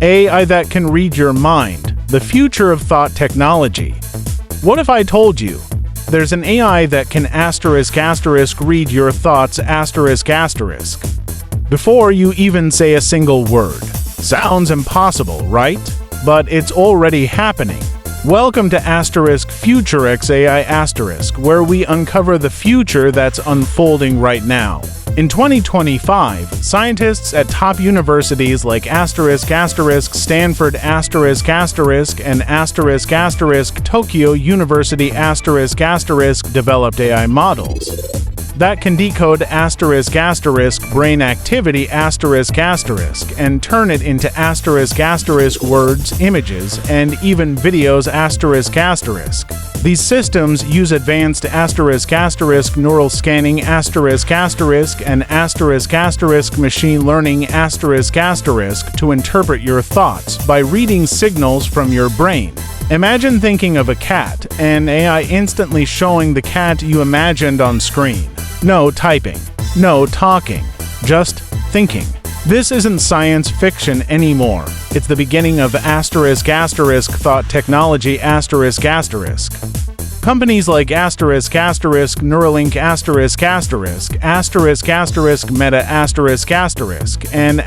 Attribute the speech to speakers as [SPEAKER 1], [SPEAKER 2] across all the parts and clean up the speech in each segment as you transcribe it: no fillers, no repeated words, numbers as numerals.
[SPEAKER 1] AI that can read your mind, the future of thought technology. What if I told you there's an AI that can read your thoughts before you even say a single word? Sounds impossible, right? But it's already happening. Welcome to FutureXAi where we uncover the future that's unfolding right now. In 2025, scientists at top universities like Stanford and Tokyo University developed AI models that can decode brain activity and turn it into words, images, and even videos These systems use advanced neural scanning and machine learning to interpret your thoughts by reading signals from your brain. Imagine thinking of a cat, and AI instantly showing the cat you imagined on screen. No typing, no talking, just thinking. This isn't science fiction anymore. It's the beginning of thought technology Companies like Neuralink Meta and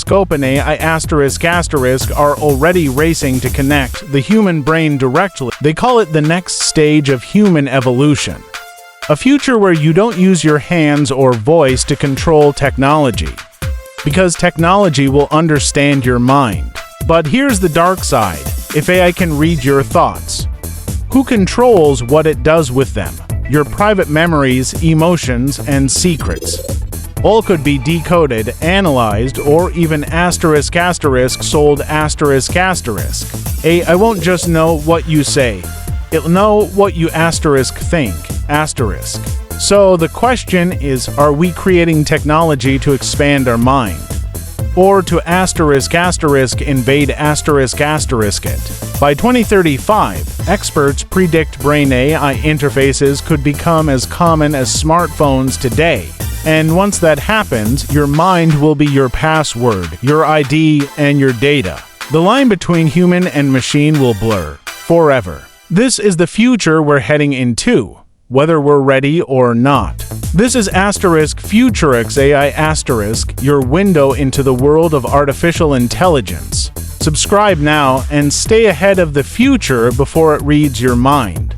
[SPEAKER 1] OpenAI are already racing to connect the human brain directly. They call it the next stage of human evolution. A future where you don't use your hands or voice to control technology, because technology will understand your mind. But here's the dark side. If AI can read your thoughts, who controls what it does with them? Your private memories, emotions, and secrets. All could be decoded, analyzed, or even sold AI won't just know what you say. It'll know what you think. So the question is, are we creating technology to expand our mind? Or to invade it? By 2035, experts predict brain AI interfaces could become as common as smartphones today. And once that happens, your mind will be your password, your ID, and your data. The line between human and machine will blur forever. This is the future we're heading into, whether we're ready or not. This is FutureXAi your window into the world of artificial intelligence. Subscribe now and stay ahead of the future before it reads your mind.